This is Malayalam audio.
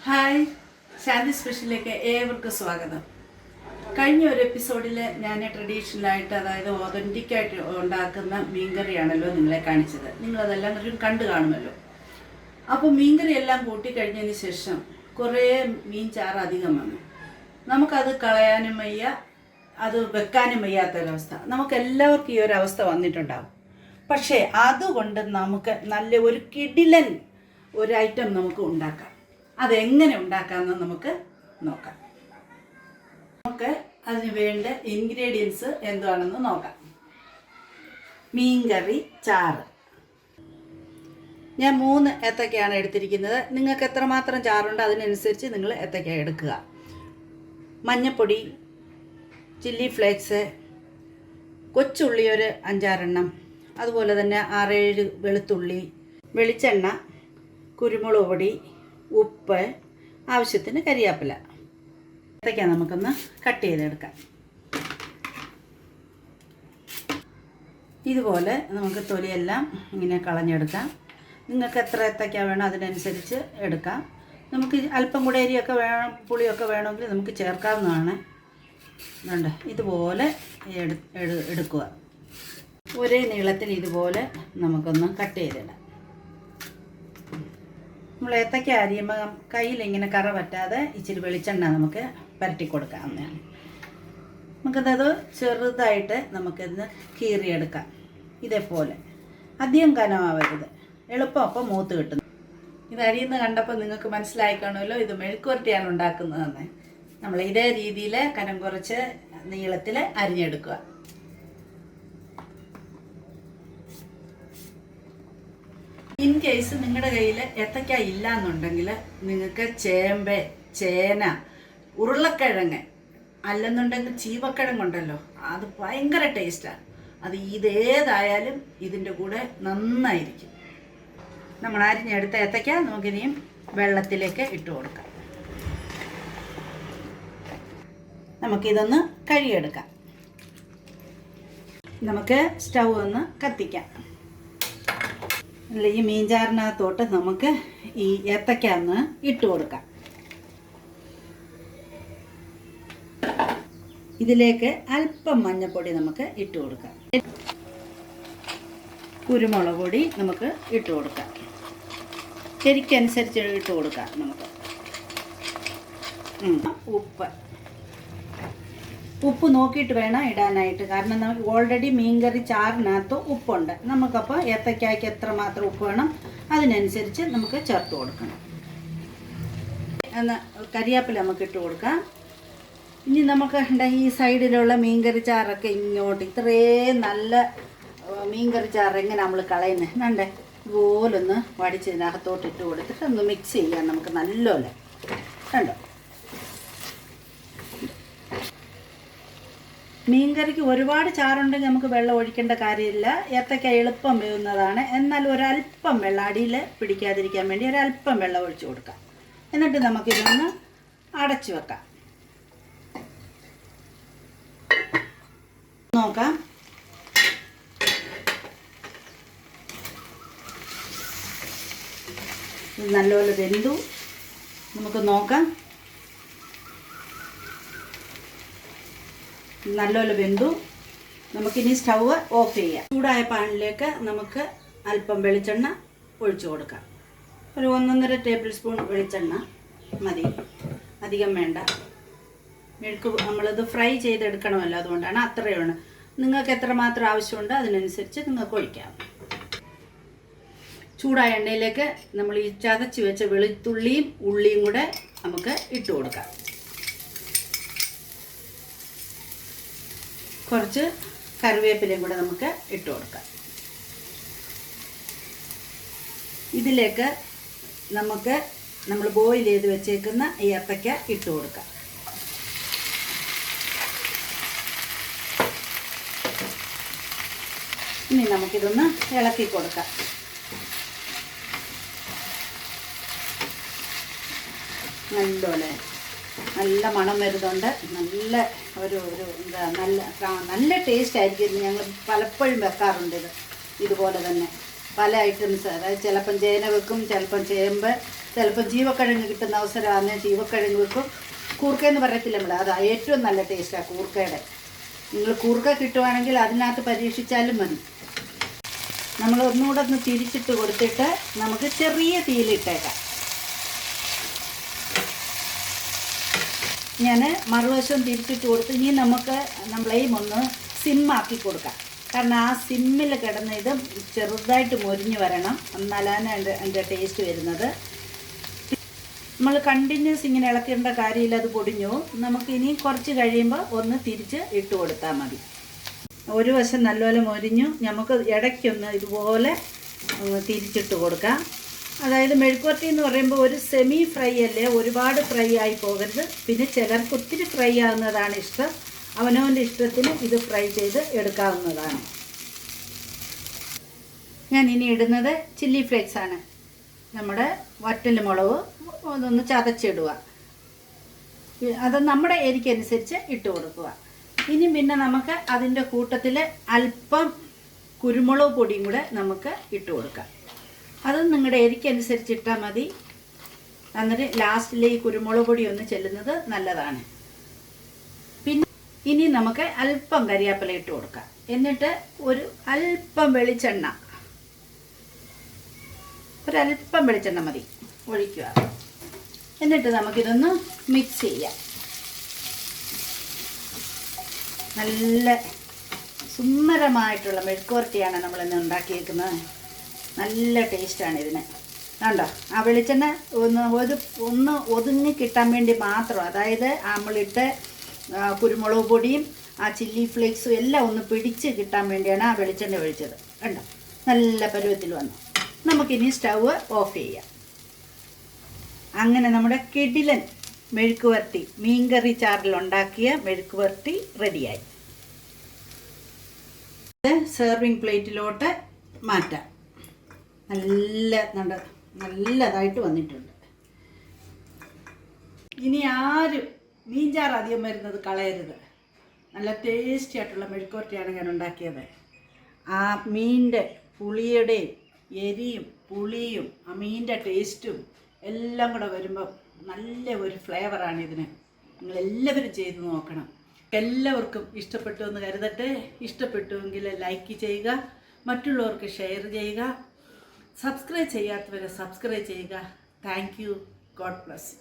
ഹായ്, ശാന്തി സ്പെഷ്യലിലേക്ക് ഏവർക്കും സ്വാഗതം. കഴിഞ്ഞ ഒരു എപ്പിസോഡിൽ ഞാൻ ട്രഡീഷണലായിട്ട്, അതായത് ഓതൻറ്റിക്കായിട്ട് ഉണ്ടാക്കുന്ന മീൻകറിയാണല്ലോ നിങ്ങളെ കാണിച്ചത്. നിങ്ങളതെല്ലാം കണ്ടു കാണുമല്ലോ. അപ്പോൾ മീൻകറി എല്ലാം കൂട്ടിക്കഴിഞ്ഞതിന് ശേഷം കുറേ മീൻ ചാറ് അധികം വന്നു. നമുക്കത് കളയാനും വയ്യ, അത് വെക്കാനും വയ്യാത്തൊരവസ്ഥ. നമുക്കെല്ലാവർക്കും ഈ ഒരു അവസ്ഥ വന്നിട്ടുണ്ടാകും. പക്ഷേ അതുകൊണ്ട് നമുക്ക് നല്ല ഒരു കിടിലൻ ഒരു ഐറ്റം നമുക്ക് ഉണ്ടാക്കാം. അതെങ്ങനെ ഉണ്ടാക്കാമെന്ന് നമുക്ക് നോക്കാം. നമുക്ക് അതിന് വേണ്ട ഇൻഗ്രീഡിയൻസ് എന്താണെന്ന് നോക്കാം. മീൻകറി ചാറ് ഞാൻ 3 ഏത്തക്കയാണ് എടുത്തിരിക്കുന്നത്. നിങ്ങൾക്ക് എത്രമാത്രം ചാറുണ്ട് അതിനനുസരിച്ച് നിങ്ങൾ ഏത്തക്ക എടുക്കുക. മഞ്ഞൾപ്പൊടി, ചില്ലി ഫ്ലേക്സ്, കൊച്ചുള്ളി ഒരു 5-6 എണ്ണം, അതുപോലെ തന്നെ 6-7 വെളുത്തുള്ളി, വെളിച്ചെണ്ണ, കുരുമുളക് പൊടി, ഉപ്പ്, ആവശ്യത്തിന് കരിയാപ്പില. ഏത്തക്ക നമുക്കൊന്ന് കട്ട് ചെയ്തെടുക്കാം. ഇതുപോലെ നമുക്ക് തൊലിയെല്ലാം ഇങ്ങനെ കളഞ്ഞെടുക്കാം. നിങ്ങൾക്ക് എത്ര ഏത്തക്ക വേണോ അതിനനുസരിച്ച് എടുക്കാം. നമുക്ക് അല്പം കൂടെ എരിയൊക്കെ വേണം, പുളിയൊക്കെ വേണമെങ്കിൽ നമുക്ക് ചേർക്കാവുന്നതാണ്. അതുകൊണ്ട് ഇതുപോലെ എടുക്കുക. ഒരേ നീളത്തിൽ ഇതുപോലെ നമുക്കൊന്ന് കട്ട് ചെയ്തിടാം. നമ്മൾ ഏത്തക്ക അരിയുമ്പോൾ കയ്യിൽ ഇങ്ങനെ കറ പറ്റാതെ ഇച്ചിരി വെളിച്ചെണ്ണ നമുക്ക് പരട്ടി കൊടുക്കാവുന്നതാണ്. നമുക്കത് ചെറുതായിട്ട് നമുക്കിത് കീറിയെടുക്കാം. ഇതേപോലെ അധികം കനമാവരുത്, എളുപ്പം അപ്പം മൂത്ത് കിട്ടുന്നു. ഇത് അരിയുന്ന കണ്ടപ്പോൾ നിങ്ങൾക്ക് മനസ്സിലായി കാണുമല്ലോ, ഇത് മെഴുക്കുവരട്ടിയാണ് ഉണ്ടാക്കുന്നതെന്ന്. നമ്മൾ ഇതേ രീതിയിൽ കനം കുറച്ച് നീളത്തിൽ അരിഞ്ഞെടുക്കുക. ഇൻ കേസ് നിങ്ങളുടെ കയ്യിൽ ഏത്തക്ക ഇല്ല എന്നുണ്ടെങ്കിൽ നിങ്ങൾക്ക് ചേമ്പ്, ചേന, ഉരുളക്കിഴങ്ങ്, അല്ലെന്നുണ്ടെങ്കിൽ ചീവക്കിഴങ്ങുണ്ടല്ലോ, അത് ഭയങ്കര ടേസ്റ്റാണ്. അത് ഇതേതായാലും ഇതിൻ്റെ കൂടെ നന്നായിരിക്കും. നമ്മൾ അരിഞ്ഞെടുത്ത ഏത്തക്ക നമുക്കിനിയും വെള്ളത്തിലേക്ക് ഇട്ട് കൊടുക്കാം. നമുക്കിതൊന്ന് കഴുകിയെടുക്കാം. നമുക്ക് സ്റ്റൗ ഒന്ന് കത്തിക്കാം. ഈ മീൻചാറിനകത്തോട്ട് നമുക്ക് ഈ ഏത്തക്ക ഒന്ന് ഇട്ട് കൊടുക്കാം. ഇതിലേക്ക് അല്പം മഞ്ഞൾപ്പൊടി നമുക്ക് ഇട്ട് കൊടുക്കാം. കുരുമുളക് പൊടി നമുക്ക് ഇട്ട് കൊടുക്കാം. ശരിക്കനുസരിച്ച് ഇട്ട് കൊടുക്കാം. നമുക്ക് ഉപ്പ് നോക്കിയിട്ട് വേണം ഇടാനായിട്ട്. കാരണം നമുക്ക് ഓൾറെഡി മീൻകറി ചാറിനകത്ത് ഉപ്പുണ്ട്. നമുക്കപ്പോൾ ഏത്തക്കായ്ക്ക് എത്രമാത്രം ഉപ്പ് വേണം അതിനനുസരിച്ച് നമുക്ക് ചേർത്ത് കൊടുക്കണം. കരിയാപ്പില നമുക്ക് ഇട്ട് കൊടുക്കാം. ഇനി നമുക്ക് ഈ സൈഡിലുള്ള മീൻകറി ചാറൊക്കെ ഇങ്ങോട്ട്, ഇത്രയും നല്ല മീൻകറി ചാറ് എങ്ങനെ നമ്മൾ കളയുന്നത് കണ്ടേ, ഇതുപോലൊന്ന് വടിച്ചതിനകത്തോട്ട് ഇട്ട് കൊടുത്തിട്ട് ഒന്ന് മിക്സ് ചെയ്യാം നമുക്ക് നല്ലോലെ. കണ്ടോ, മീൻകറിക്ക് ഒരുപാട് ചാറുണ്ടെങ്കിൽ നമുക്ക് വെള്ളം ഒഴിക്കേണ്ട കാര്യമില്ല. ഏത്തക്ക എളുപ്പം വേവുന്നതാണ്. എന്നാൽ ഒരല്പം വെള്ളം അടിയിൽ പിടിക്കാതിരിക്കാൻ വേണ്ടി ഒരല്പം വെള്ളം ഒഴിച്ചു കൊടുക്കാം. എന്നിട്ട് നമുക്കിതൊന്ന് അടച്ചു വെക്കാം. നോക്കാം. ഇത് നല്ലപോലെ വെന്തു. നമുക്ക് നോക്കാം. നല്ലപോലെ വെന്തു. നമുക്കിനി സ്റ്റൗവ് ഓഫ് ചെയ്യാം. ചൂടായ പാനിലേക്ക് നമുക്ക് അല്പം വെളിച്ചെണ്ണ ഒഴിച്ചു കൊടുക്കാം. ഒരു 1-1.5 ടേബിൾ സ്പൂൺ വെളിച്ചെണ്ണ മതി, അധികം വേണ്ട. നമ്മളിത് ഫ്രൈ ചെയ്തെടുക്കണമല്ലോ, അതുകൊണ്ടാണ് അത്രയാണ്. നിങ്ങൾക്ക് എത്രമാത്രം ആവശ്യമുണ്ട് അതിനനുസരിച്ച് നിങ്ങൾക്ക് ഒഴിക്കാം. ചൂടായ എണ്ണയിലേക്ക് നമ്മൾ ഈ ചതച്ച് വെച്ച വെളുത്തുള്ളിയും ഉള്ളിയും കൂടെ നമുക്ക് ഇട്ട് കൊടുക്കാം. കുറച്ച് കറിവേപ്പിലയും കൂടെ നമുക്ക് ഇട്ട് കൊടുക്കാം. ഇതിലേക്ക് നമുക്ക് നമ്മൾ ബോയിൽ ചെയ്ത് വെച്ചേക്കുന്ന ഈ ഏത്തക്ക ഇട്ട് കൊടുക്കാം. ഇനി നമുക്കിതൊന്ന് ഇളക്കി കൊടുക്കാം. നല്ലപോലെ നല്ല മണം വരുന്നുണ്ട്. നല്ല ഒരു എന്താ നല്ല ടേസ്റ്റ് ആയിരിക്കും. ഞങ്ങൾ പലപ്പോഴും വെക്കാറുണ്ട് ഇതുപോലെ തന്നെ. പല ഐറ്റംസ്, അതായത് ചിലപ്പം ചേന വെക്കും, ചിലപ്പം ചേമ്പ്, ചിലപ്പോൾ ജീവക്കിഴങ്ങ് കിട്ടുന്ന അവസരമാണ് ജീവക്കിഴങ്ങ് വെക്കും. കൂർക്കയെന്ന് പറയത്തില്ല നമ്മൾ, അതാണ് ഏറ്റവും നല്ല ടേസ്റ്റാണ് കൂർക്കയുടെ. നിങ്ങൾ കൂർക്ക കിട്ടുവാണെങ്കിൽ അതിനകത്ത് പരീക്ഷിച്ചാലും മതി. നമ്മൾ ഒന്നുകൂടെ ഒന്ന് തിരിച്ചിട്ട് കൊടുത്തിട്ട് നമുക്ക് ചെറിയ തീയിലിട്ടേക്കാം. ഞാൻ മറുവശവും തിരിച്ചിട്ട് കൊടുത്ത് ഇനി നമുക്ക് ഫ്ലെയിം ഒന്ന് സിമ്മാക്കി കൊടുക്കാം. കാരണം ആ സിമ്മിൽ കിടന്ന് ഇത് ചെറുതായിട്ട് മൊരിഞ്ഞ് വരണം, എന്നാലാണ് അതിൻ്റെ ടേസ്റ്റ് വരുന്നത്. നമ്മൾ കണ്ടിന്യൂസ് ഇങ്ങനെ ഇളക്കേണ്ട കാര്യമില്ല, അത് പൊടിഞ്ഞു. നമുക്കിനി കുറച്ച് കഴിയുമ്പോൾ ഒന്ന് തിരിച്ച് ഇട്ട് കൊടുത്താൽ മതി. ഒരു വശം നല്ലപോലെ മൊരിഞ്ഞു, നമുക്ക് ഇടയ്ക്കൊന്ന് ഇതുപോലെ തിരിച്ചിട്ട് കൊടുക്കാം. അതായത് മെഴുക്കുവരട്ടി എന്ന് പറയുമ്പോൾ ഒരു സെമി ഫ്രൈ അല്ലേ, ഒരുപാട് ഫ്രൈ ആയി പോകരുത്. പിന്നെ ചിലർക്ക് ഒത്തിരി ഫ്രൈ ആകുന്നതാണ് ഇഷ്ടം, അവനവൻ്റെ ഇഷ്ടത്തിന് ഇത് ഫ്രൈ ചെയ്ത് എടുക്കാവുന്നതാണ്. ഞാൻ ഇനി ഇടുന്നത് ചില്ലി ഫ്ലേക്സ് ആണ്. നമ്മുടെ വറ്റൽ മുളക് അതൊന്ന് ചതച്ചിടുക, അത് നമ്മുടെ എരിക്കനുസരിച്ച് ഇട്ട് കൊടുക്കുക. ഇനി പിന്നെ നമുക്ക് അതിൻ്റെ കൂട്ടത്തിൽ അല്പം കുരുമുളക് പൊടിയും കൂടെ നമുക്ക് ഇട്ട് കൊടുക്കാം. അത് നിങ്ങളുടെ എരിക്കനുസരിച്ച് ഇട്ടാൽ മതി. എന്നിട്ട് ലാസ്റ്റിൽ ഈ കുരുമുളക് പൊടി ഒന്ന് ചെല്ലുന്നത് നല്ലതാണ്. പിന്നെ ഇനി നമുക്ക് അല്പം കരിയാപ്പില ഇട്ട് കൊടുക്കാം. എന്നിട്ട് ഒരു അല്പം വെളിച്ചെണ്ണ, ഒരല്പം വെളിച്ചെണ്ണ മതി, ഒഴിക്കുക. എന്നിട്ട് നമുക്കിതൊന്ന് മിക്സ് ചെയ്യാം. നല്ല സുന്ദരമായിട്ടുള്ള മെഴുക്കുവരട്ടിയാണ് നമ്മളിന്ന് ഉണ്ടാക്കിയേക്കുന്നത്. നല്ല ടേസ്റ്റാണ് ഇതിന്. കണ്ടോ, ആ വെളിച്ചെണ്ണ ഒന്ന് ഒതുങ്ങി കിട്ടാൻ വേണ്ടി മാത്രം, അതായത് നമ്മളിട്ട് കുരുമുളക് പൊടിയും ആ ചില്ലി ഫ്ലേക്സും എല്ലാം ഒന്ന് പിടിച്ച് കിട്ടാൻ വേണ്ടിയാണ് ആ വെളിച്ചെണ്ണ ഒഴിച്ചത്. കണ്ടോ, നല്ല പരുവത്തിൽ വന്നു. നമുക്കിനി സ്റ്റൗവ് ഓഫ് ചെയ്യാം. അങ്ങനെ നമ്മുടെ കിടിലൻ മെഴുക്കുവരട്ടി, മീൻകറി ചാറിലുണ്ടാക്കിയ മെഴുക്കുവരട്ടി റെഡിയായി. സെർവിങ് പ്ലേറ്റിലോട്ട് മാറ്റാം. നല്ലതായിട്ട് വന്നിട്ടുണ്ട്. ഇനി ആരും മീൻചാറ് അധികം വരുന്നത് കളയരുത്. നല്ല ടേസ്റ്റി ആയിട്ടുള്ള മെഴുക്കുവരട്ടിയാണ് ഞാൻ ഉണ്ടാക്കിയത്. ആ മീനിൻ്റെ പുളിയുടെയും എരിയും പുളിയും ആ മീനിൻ്റെ ടേസ്റ്റും എല്ലാം കൂടെ വരുമ്പോൾ നല്ല ഒരു ഫ്ലേവറാണ് ഇതിന്. നിങ്ങളെല്ലാവരും ചെയ്ത് നോക്കണം. എല്ലാവർക്കും ഇഷ്ടപ്പെട്ടു എന്ന് കരുതട്ടെ. ഇഷ്ടപ്പെട്ടുവെങ്കിൽ ലൈക്ക് ചെയ്യുക, മറ്റുള്ളവർക്ക് ഷെയർ ചെയ്യുക, സബ്സ്ക്രൈബ് ചെയ്യാത്തവരെ സബ്സ്ക്രൈബ് ചെയ്യുക. Thank you. God bless.